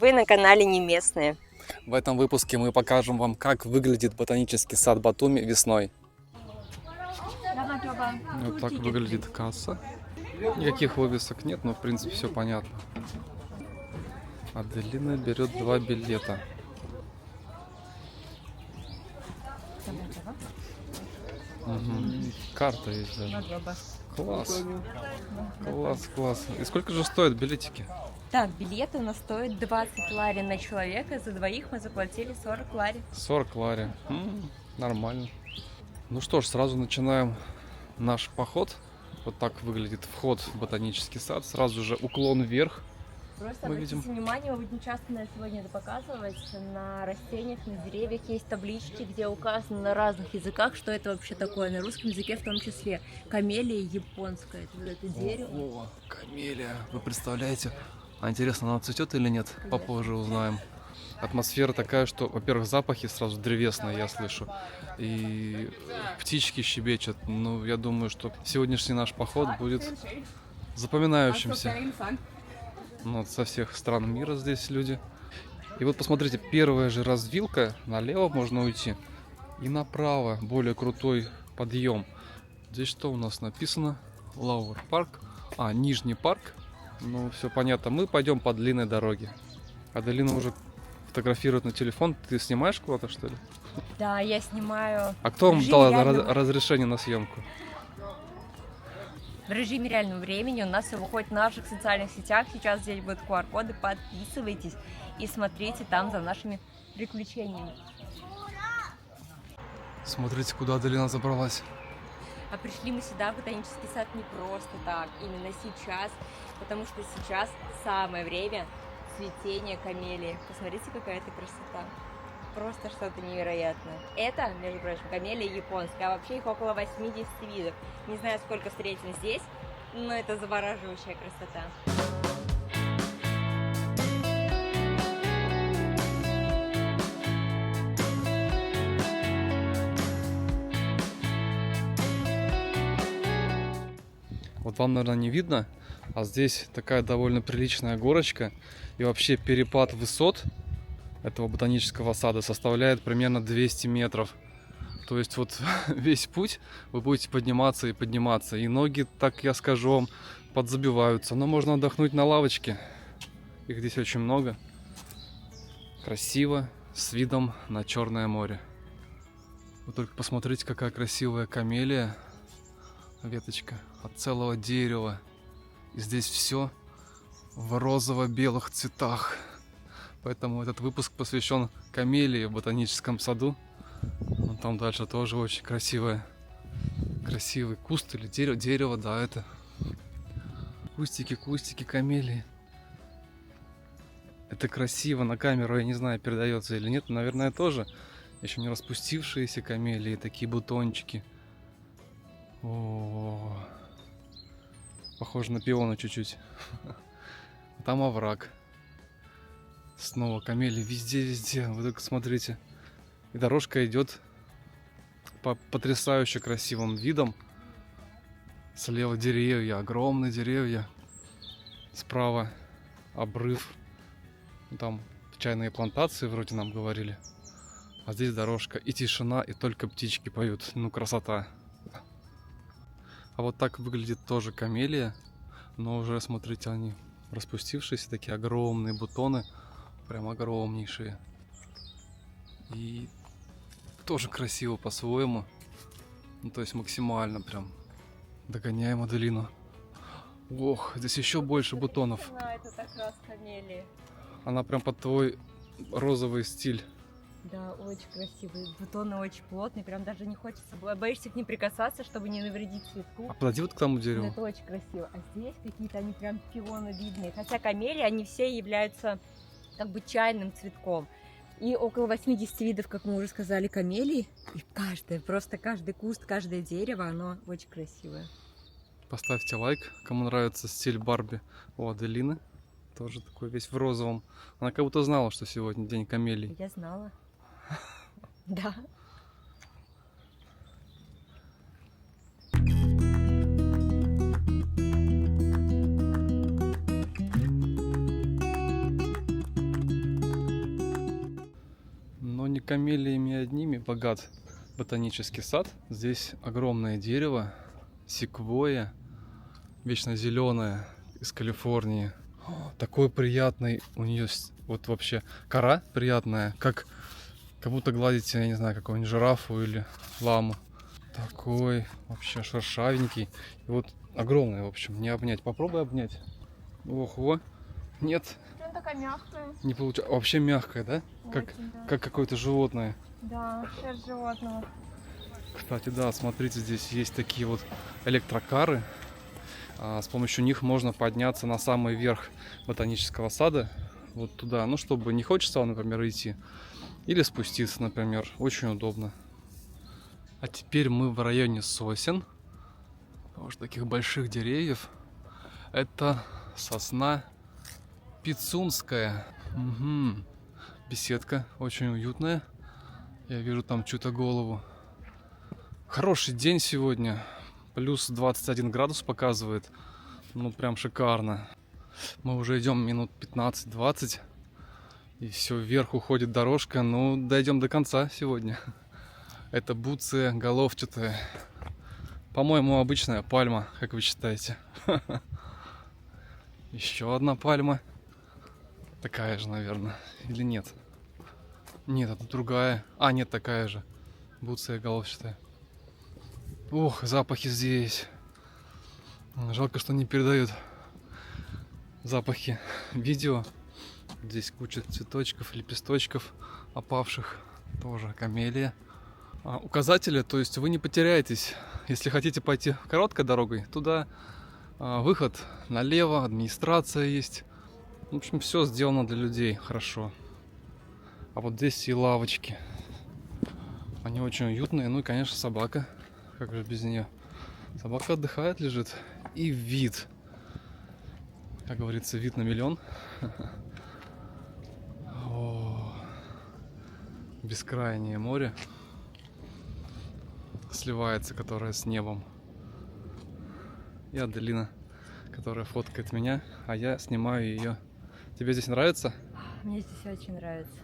Вы на канале Не Местные. В этом выпуске мы покажем вам, как выглядит ботанический сад Батуми весной. Вот так выглядит касса. Никаких вывесок нет, но в принципе все понятно. Аделина берет 2 билета. Угу. Карта есть даже. Класс. Класс. И сколько же стоят билетики? Так, билеты у нас стоят 20 лари на человека. За двоих мы заплатили 40 лари. 40 лари. Нормально. Ну что ж, сразу начинаем наш поход. Вот так выглядит вход в ботанический сад. Сразу же уклон вверх. Просто мы обратите видим. внимание, вы не часто на сегодня это показывать. На растениях, на деревьях есть таблички, где указано на разных языках, что это вообще такое. На русском языке в том числе. Камелия японская. Это вот это дерево. О, камелия. Вы представляете? А интересно, она цветет или нет? Попозже узнаем. Атмосфера такая, что, во-первых, запахи сразу древесные я слышу. И птички щебечут. Ну, я думаю, что сегодняшний наш поход будет запоминающимся. Ну, вот со всех стран мира здесь люди. И вот посмотрите, первая же развилка, налево можно уйти. И направо более крутой подъем. Здесь что у нас написано? Лауэр парк. Нижний парк. Ну, все понятно. Мы пойдем по длинной дороге. Аделина уже фотографирует на телефон. Ты снимаешь куда-то, что ли? Да, я снимаю. А кто вам дал разрешение на съемку? В режиме реального времени у нас все выходит в наших социальных сетях. Сейчас здесь будут QR-коды. Подписывайтесь и смотрите там за нашими приключениями. Смотрите, куда Аделина забралась. А пришли мы сюда, в ботанический сад, не просто так, именно сейчас, потому что сейчас самое время цветения камелии. Посмотрите, какая это красота. Просто что-то невероятное. Это, между прочим, камелия японская, а вообще их около 80 видов. Не знаю, сколько встретим здесь, но это завораживающая красота. Вот вам, наверное, не видно, а здесь такая довольно приличная горочка. И вообще перепад высот этого ботанического сада составляет примерно 200 метров. То есть вот весь путь вы будете подниматься и подниматься. И ноги, так я скажу вам, подзабиваются. Но можно отдохнуть на лавочке. Их здесь очень много. Красиво, с видом на Черное море. Вы только посмотрите, какая красивая камелия. Веточка от целого дерева. И здесь все в розово-белых цветах. Поэтому этот выпуск посвящен камелии в ботаническом саду. Вон там дальше тоже очень красивый куст или дерево, да, это кустики камелии. Это красиво на камеру, я не знаю, передается или нет, наверное, тоже. Еще не распустившиеся камелии, такие бутончики. О, похоже на пионы чуть-чуть. Там овраг. Снова камелии везде. Вы только смотрите. И дорожка идет по потрясающе красивым видам. Слева деревья, огромные деревья. Справа обрыв. Там чайные плантации вроде нам говорили. А здесь дорожка и тишина, и только птички поют. Ну, красота. А вот так выглядит тоже камелия. Но уже, смотрите, они распустившиеся, такие огромные бутоны. Прям огромнейшие. И тоже красиво по-своему. Ну, то есть максимально прям. Догоняем Аделину. Ох, здесь еще больше бутонов. Это так раз камелии. Она прям под твой розовый стиль. Да, очень красивые. Бутоны очень плотные, прям даже не хочется. Боишься к ним прикасаться, чтобы не навредить цветку. А подойди вот к тому Но дереву. это очень красиво. А здесь какие-то они прям пионовидные. Хотя камелии, они все являются как бы чайным цветком. И около 80 видов, как мы уже сказали, камелий. И просто каждый куст, каждое дерево, оно очень красивое. Поставьте лайк, кому нравится стиль Барби у Аделины. Тоже такой весь в розовом. Она как будто знала, что сегодня день камелий. Я знала. Да. камелиями одними богат ботанический сад. Здесь огромное дерево, секвойя, вечно зеленая, из Калифорнии. Такой приятный у нее вот вообще кора приятная, как будто гладите, я не знаю, какую-нибудь жирафу или ламу. Такой вообще шершавенький. И вот огромный, в общем, не обнять. Попробуй обнять. Ого. Нет. Она такая мягкая. Не получается. Вообще мягкая, да? Очень, да. Как какое-то животное. Да, шерсть животного. Кстати, да, смотрите, здесь есть такие вот электрокары. С помощью них можно подняться на самый верх ботанического сада. Вот туда. Ну, чтобы не хочется, например, идти. Или спуститься, например. Очень удобно. А теперь мы в районе сосен. Тоже таких больших деревьев. Это сосна пицунская. Угу. Беседка очень уютная. Я вижу там чью-то голову. Хороший день сегодня. Плюс 21 градус показывает. Ну, прям шикарно. Мы уже идем минут 15-20. И все, вверх уходит дорожка. Ну, дойдем до конца сегодня. Это буция головчатая. По-моему, обычная пальма, как вы считаете. Еще одна пальма. Такая же, наверное. Или нет? Нет, это другая. А, нет, такая же. Буция головчатая. Ох, запахи здесь. Жалко, что не передают запахи видео. Здесь куча цветочков, лепесточков опавших. Тоже камелия. Указатели, то есть вы не потеряетесь. Если хотите пойти короткой дорогой, туда выход налево, администрация есть. В общем, все сделано для людей хорошо. А вот здесь и лавочки. Они очень уютные. Ну и, конечно, собака. Как же без нее? Собака отдыхает, лежит. И вид. Как говорится, вид на миллион. О, бескрайнее море. Сливается, которая с небом. И Аделина, которая фоткает меня, а я снимаю ее. Тебе здесь нравится? Мне здесь очень нравится.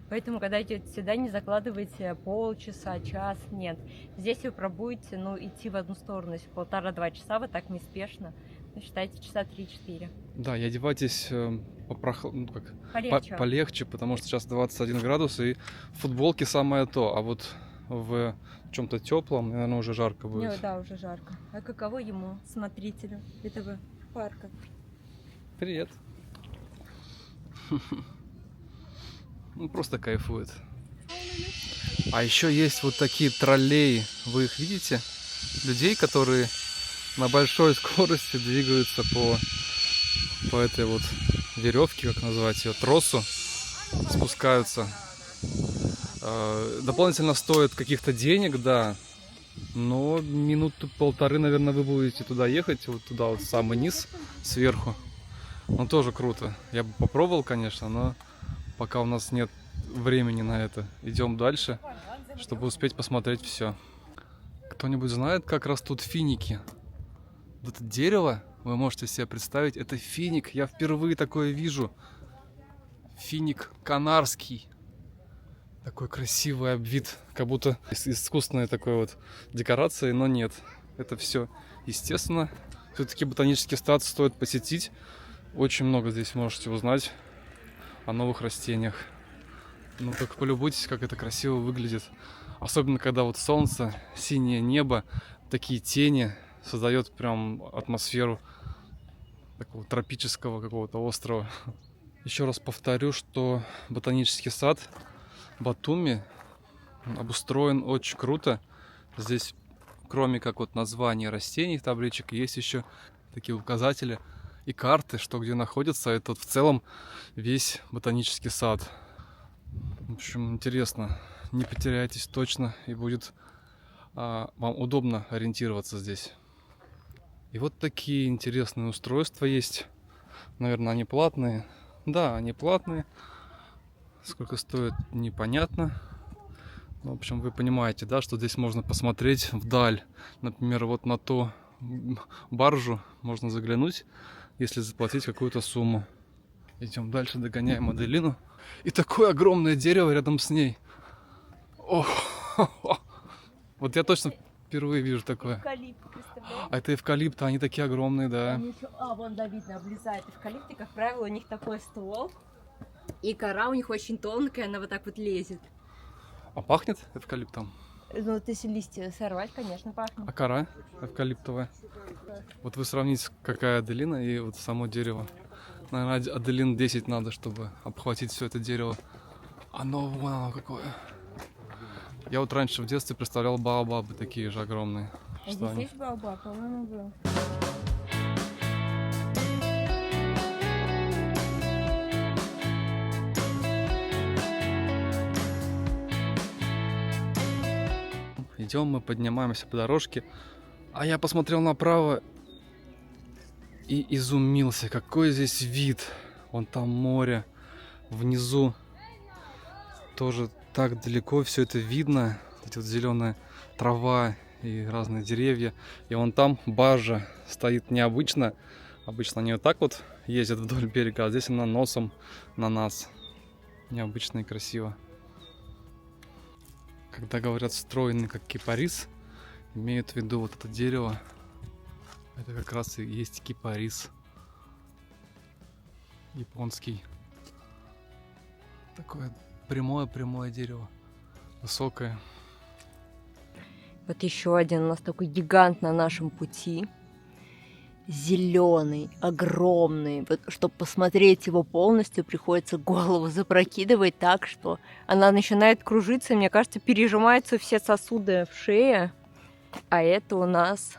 Поэтому, когда идете сюда, не закладывайте полчаса, час, нет. Здесь вы пробуете, идти в одну сторону. Если 1,5-2 часа, вы так неспешно, считайте, часа 3-4. Да, и одевайтесь полегче, потому что сейчас 21 градус, и в футболке самое то. А вот в чем-то теплом, наверное, уже жарко будет. Ну, да, уже жарко. А каково ему, смотрителю этого парка? Привет. Ну, просто кайфует. А еще есть вот такие троллеи. Вы их видите? Людей, которые на большой скорости двигаются по этой вот веревке, как назвать ее, тросу, спускаются. Дополнительно стоит каких-то денег, да. Но минуты полторы, наверное, вы будете туда ехать, вот туда вот в самый низ, сверху. Ну, тоже круто. Я бы попробовал, конечно, но пока у нас нет времени на это. Идем дальше, чтобы успеть посмотреть все. Кто-нибудь знает, как растут финики? Вот это дерево, вы можете себе представить, это финик. Я впервые такое вижу. Финик канарский. Такой красивый обвид, как будто искусственной такой вот декорации, но нет. Это все естественно. Все-таки ботанический сад стоит посетить. Очень много здесь можете узнать о новых растениях. Ну, только полюбуйтесь, как это красиво выглядит. Особенно, когда вот солнце, синее небо, такие тени создает прям атмосферу такого тропического какого-то острова. Еще раз повторю, что ботанический сад Батуми обустроен очень круто. Здесь, кроме как вот названия растений, табличек, есть еще такие указатели и карты, что где находится. Это вот в целом весь ботанический сад. В общем, интересно. Не потеряйтесь точно, и будет вам удобно ориентироваться здесь. И вот такие интересные устройства есть. Наверное, они платные. Да, они платные. Сколько стоит, непонятно. В общем, вы понимаете, да, что здесь можно посмотреть вдаль. Например, вот на ту баржу можно заглянуть, если заплатить какую-то сумму. Идем дальше, догоняем Аделину. И такое огромное дерево рядом с ней. О, вот я точно впервые вижу такое. Эвкалипт, представляешь? А это эвкалипты, они такие огромные, да. Они еще, вон, да, видно, облезает эвкалипты, как правило, у них такой ствол, и кора у них очень тонкая, она вот так вот лезет. А пахнет эвкалиптом? Ну, вот если листья сорвать, конечно, пахнет. А кора эвкалиптовая? Вот вы сравните, какая Аделина и вот само дерево. Наверное, Аделин 10 надо, чтобы обхватить все это дерево. Оно вон оно какое. Я вот раньше в детстве представлял баобабы такие же огромные. А Что здесь они? есть баобаб, по-моему, был. Идем, мы поднимаемся по дорожке. А я посмотрел направо и изумился, какой здесь вид. Вон там море, внизу тоже так далеко все это видно. Эти вот зеленая трава и разные деревья. И вон там баржа стоит необычно. Обычно они вот так вот ездят вдоль берега, а здесь она носом на нас. Необычно и красиво. Когда говорят стройный как кипарис, имеют в виду вот это дерево. Это как раз и есть кипарис. Японский. Такое прямое дерево. Высокое. Вот еще один у нас такой гигант на нашем пути. Зеленый, огромный. Вот, чтобы посмотреть его полностью, приходится голову запрокидывать так, что она начинает кружиться. Мне кажется, пережимаются все сосуды в шее. А это у нас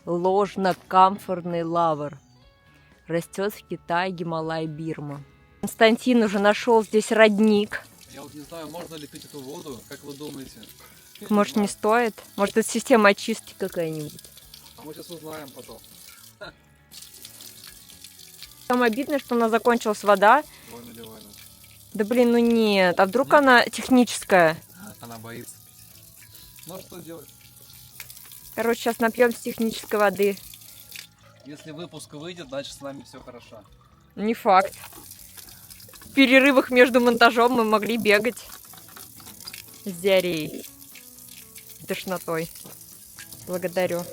ложно-камфорный лавр. Растет в Китае, Гималай, Бирма. Константин уже нашел здесь родник. Я вот не знаю, можно ли пить эту воду, как вы думаете? Может, не стоит? Может, это система очистки какая-нибудь? А мы сейчас узнаем потом. Там обидно, что у нас закончилась вода. Война. Да блин, ну нет. А вдруг она техническая? Она боится пить. Ну что делать? Короче, сейчас напьемся технической воды. Если выпуск выйдет, значит с нами все хорошо. Не факт. В перерывах между монтажом мы могли бегать с диареей. Тошнотой. Благодарю.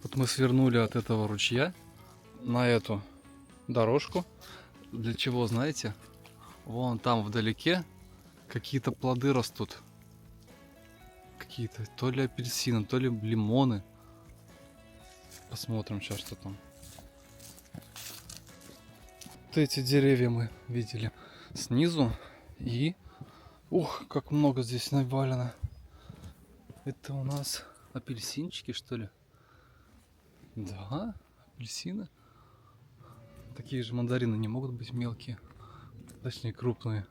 Вот мы свернули от этого ручья на эту дорожку. Для чего, знаете? Вон там вдалеке какие-то плоды растут. Какие-то, то ли апельсины, то ли лимоны. Посмотрим сейчас, что там. Вот эти деревья мы видели снизу. И... Ух, как много здесь навалено. Это у нас апельсинчики, что ли? Да, апельсины. Такие же мандарины не могут быть мелкие. Точнее, крупные.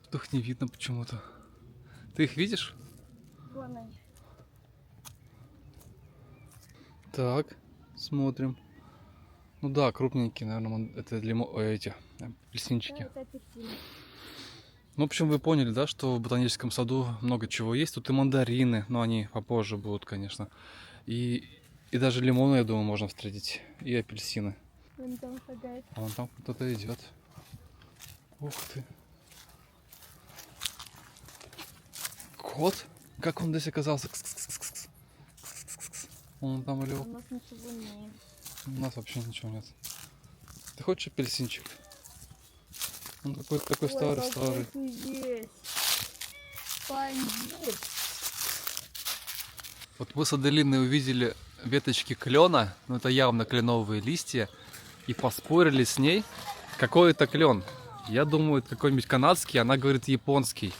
Тут их не видно почему-то. Ты их видишь? Вон они. Так, смотрим. Ну да, крупненькие, наверное, это эти апельсинчики. Ну, в общем, вы поняли, да, что в ботаническом саду много чего есть. Тут и мандарины, но они попозже будут, конечно. И даже лимоны, я думаю, можно встретить. И апельсины. Вон там шагает. А вон там кто-то идет. Ух ты. Кот? Как он здесь оказался? Кс-кс-кс-кс. Кс-кс-кс. Он там или... У нас ничего нет. У нас вообще ничего нет. Ты хочешь апельсинчик? Он какой-то такой старый. Вот мы с Аделиной увидели веточки клена, ну это явно кленовые листья, и поспорили с ней, какой это клен. Я думаю, это какой-нибудь канадский, она говорит японский.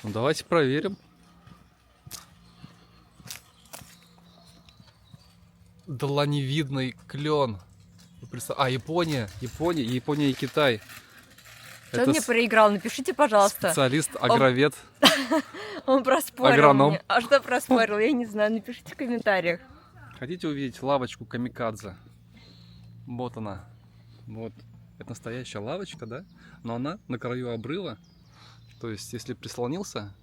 Ну давайте проверим. Дланевидный клен. Япония и Китай. Кто мне проиграл? Напишите, пожалуйста. Специалист, агровед. Он проспорил агроном. мне. А что проспорил? Я не знаю. Напишите в комментариях. Хотите увидеть лавочку камикадзе? Вот она. Вот. Это настоящая лавочка, да? Но она на краю обрыва. То есть, если прислонился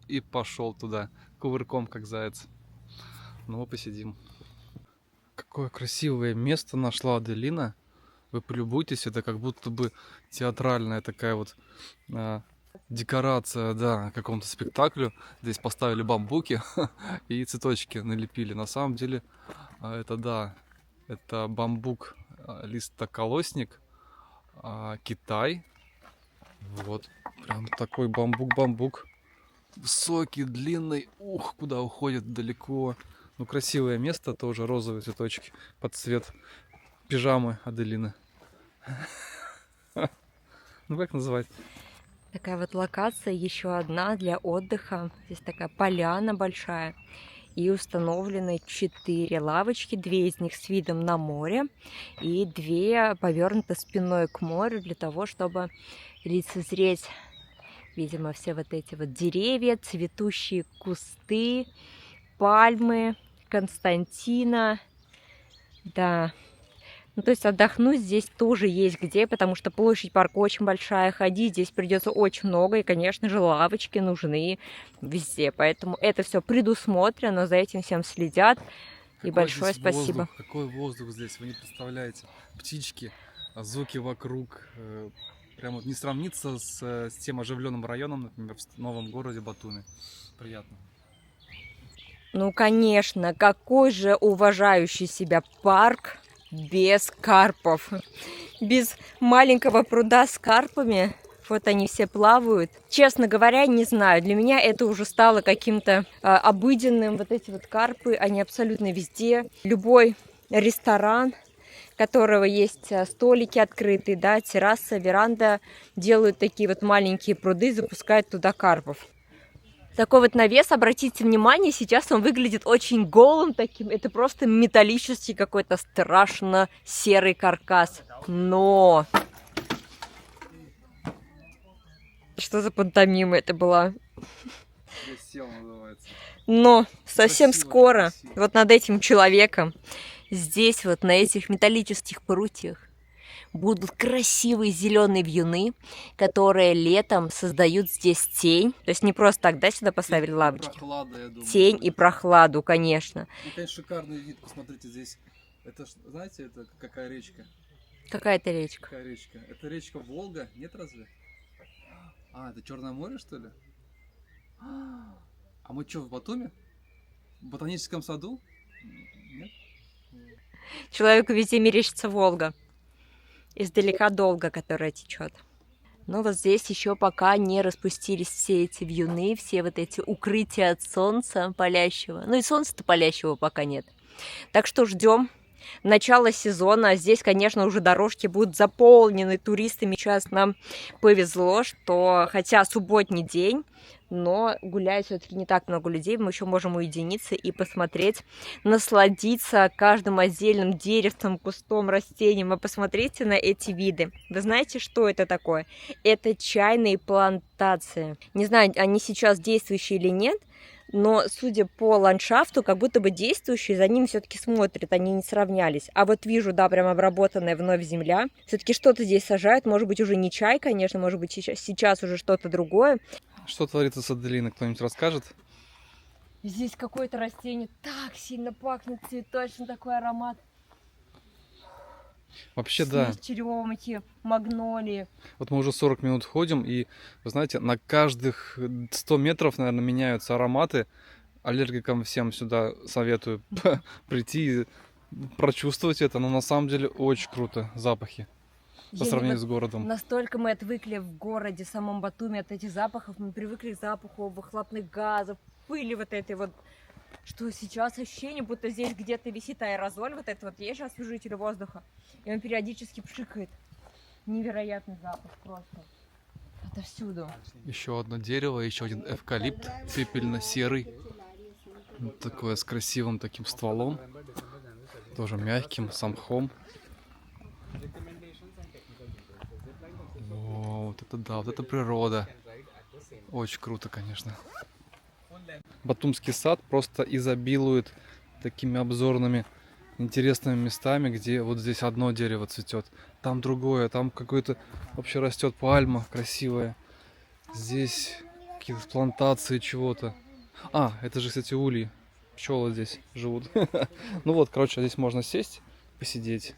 и пошел туда кувырком, как заяц. Ну, посидим. Какое красивое место нашла Аделина. Вы полюбуйтесь, это как будто бы театральная такая вот декорация, да, к какому-то спектаклю. Здесь поставили бамбуки и цветочки налепили. На самом деле, это да, это бамбук, листоколосник, Китай. Вот, прям такой бамбук-бамбук. Высокий, длинный, ух, куда уходит далеко. Ну, красивое место, тоже розовые цветочки под цвет пижамы Аделины. Ну, как называть? Такая вот локация, еще одна для отдыха. Здесь такая поляна большая. И установлены 4 лавочки, 2 из них с видом на море. И 2 повернуты спиной к морю для того, чтобы лицезреть, видимо, все вот эти вот деревья, цветущие кусты, пальмы, Константина. Да. Ну, то есть отдохнуть здесь тоже есть где, потому что площадь парка очень большая, ходить здесь придется очень много, и, конечно же, лавочки нужны везде, поэтому это все предусмотрено, за этим всем следят, и большое спасибо. Воздух, какой воздух здесь, вы не представляете, птички, звуки вокруг, прям вот не сравнится с тем оживленным районом, например, в новом городе Батуми, приятно. Ну, конечно, какой же уважающий себя парк без карпов, без маленького пруда с карпами. Вот они все плавают. Честно говоря, не знаю, для меня это уже стало каким-то обыденным. Вот эти вот карпы, они абсолютно везде. Любой ресторан, у которого есть столики открытые, да, терраса, веранда, делают такие вот маленькие пруды, запускают туда карпов. Такой вот навес, обратите внимание, сейчас он выглядит очень голым таким. Это просто металлический какой-то страшно серый каркас. Но... Что за пантомима это была? Но совсем красиво, скоро, красиво. Вот над этим человеком, здесь вот на этих металлических прутьях, будут красивые зеленые вьюны, которые летом создают здесь тень. То есть не просто так, да, сюда поставили лавочки. Прохлада, я думаю, тень и прохладу, конечно. Ну, конечно, шикарный вид, посмотрите здесь. Это, знаете, это какая речка? Какая это речка? Какая речка? Это речка Волга, нет разве? А, это Черное море, что ли? А мы что, в Батуми? В ботаническом саду? Нет? Человеку везде мерещится Волга. Издалека долго, которая течет. Но вот здесь еще пока не распустились все эти вьюны, все вот эти укрытия от солнца палящего. Ну и солнца-то палящего пока нет. Так что ждем начала сезона. Здесь, конечно, уже дорожки будут заполнены туристами. Сейчас нам повезло, что хотя субботний день, но гуляет все-таки не так много людей. Мы еще можем уединиться и посмотреть, насладиться каждым отдельным деревцем, кустом, растением. И посмотрите на эти виды. Вы знаете, что это такое? Это чайные плантации. Не знаю, они сейчас действующие или нет, но, судя по ландшафту, как будто бы действующие за ними все-таки смотрят, они не сравнялись. А вот вижу, да, прям обработанная вновь земля. Все-таки что-то здесь сажают, может быть, уже не чай, конечно, может быть, сейчас уже что-то другое. Что творится с Аделиной, кто-нибудь расскажет? Здесь какое-то растение так сильно пахнет, цветочный такой аромат. Вообще, да. Черемухи, магнолии. Вот мы уже 40 минут ходим, и, вы знаете, на каждых 100 метров, наверное, меняются ароматы. Аллергикам всем сюда советую прийти и прочувствовать это. Но на самом деле очень круто запахи по сравнению с городом. Настолько мы отвыкли в городе, в самом Батуми, от этих запахов. Мы привыкли к запаху выхлопных газов, пыли вот этой вот. Что сейчас ощущение, будто здесь где-то висит аэрозоль, вот это вот есть же освежитель воздуха, и он периодически пшикает. Невероятный запах просто. Отовсюду. Еще одно дерево, еще один эвкалипт, пепельно-серый. Вот такое с красивым таким стволом, тоже мягким, с мхом. О, вот это да, вот это природа. Очень круто, конечно. Батумский сад просто изобилует такими обзорными интересными местами, где вот здесь одно дерево цветет, там другое, там какое-то вообще растет пальма красивая. Здесь какие-то плантации чего-то. А, это же, кстати, ульи. Пчелы здесь живут. Ну вот, короче, здесь можно сесть, посидеть.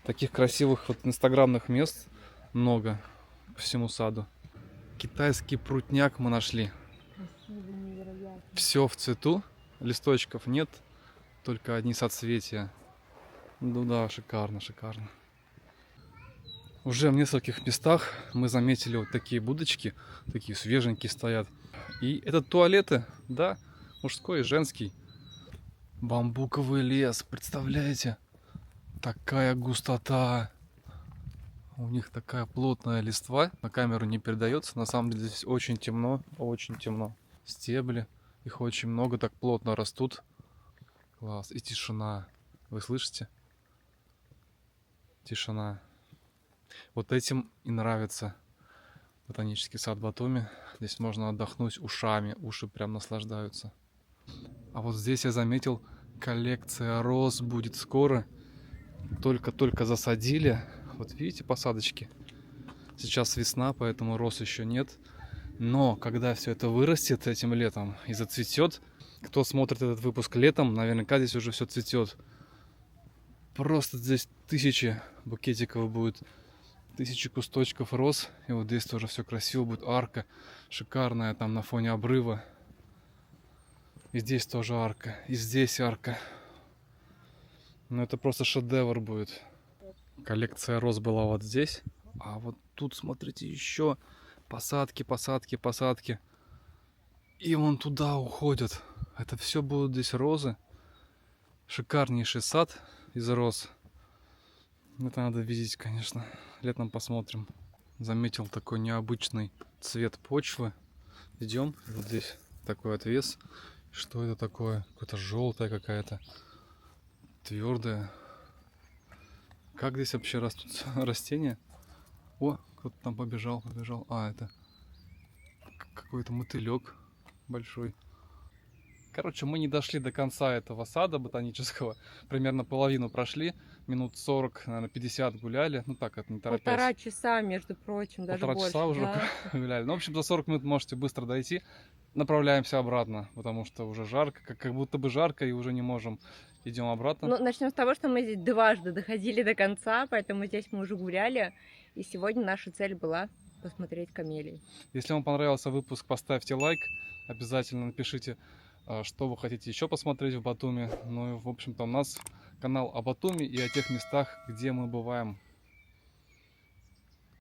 Таких красивых вот инстаграмных мест много по всему саду. Китайский прутняк мы нашли. Красиво, невероятно. Все в цвету, листочков нет, только одни соцветия. Ну да, шикарно, шикарно. Уже в нескольких местах мы заметили вот такие будочки, такие свеженькие стоят. И это туалеты, да, мужской и женский. Бамбуковый лес, представляете? Такая густота. У них такая плотная листва. На камеру не передается. На самом деле здесь очень темно, очень темно. Стебли, их очень много, так плотно растут. Класс. И тишина. Вы слышите? Тишина. Вот этим и нравится ботанический сад Батуми. Здесь можно отдохнуть ушами. Уши прям наслаждаются. А вот здесь я заметил, коллекция роз будет скоро. Только-только засадили. Вот видите посадочки? Сейчас весна, поэтому роз еще нет. Но когда все это вырастет этим летом и зацветет, кто смотрит этот выпуск летом, наверняка здесь уже все цветет. Просто здесь тысячи букетиков будет, тысячи кусточков роз. И вот здесь тоже все красиво будет. Арка шикарная там на фоне обрыва. И здесь тоже арка, и здесь арка. Ну это просто шедевр будет. Коллекция роз была вот здесь. А вот тут, смотрите, еще посадки, посадки, посадки. И вон туда уходят. Это все будут здесь розы. Шикарнейший сад из роз. Это надо видеть, конечно. Летом посмотрим. Заметил такой необычный цвет почвы. Идем. Вот здесь такой отвес. Что это такое? Какое-то желтая какая-то. Твердая. Как здесь вообще растут растения? О, кто-то там побежал. А, это какой-то мотылек большой. Короче, мы не дошли до конца этого сада ботанического. Примерно половину прошли. Минут 40, наверное, 50 гуляли. Ну так, это не торопясь. 1,5 часа, между прочим, даже Полтора больше. часа уже Да. гуляли. Ну, в общем, за 40 минут можете быстро дойти. Направляемся обратно, потому что уже жарко. Как будто бы жарко и уже не можем. Идем обратно. Ну, начнем с того, что мы здесь дважды доходили до конца, поэтому здесь мы уже гуляли. И сегодня наша цель была посмотреть камелии. Если вам понравился выпуск, поставьте лайк. Обязательно напишите, что вы хотите еще посмотреть в Батуми. Ну и, в общем-то, у нас канал о Батуми и о тех местах, где мы бываем.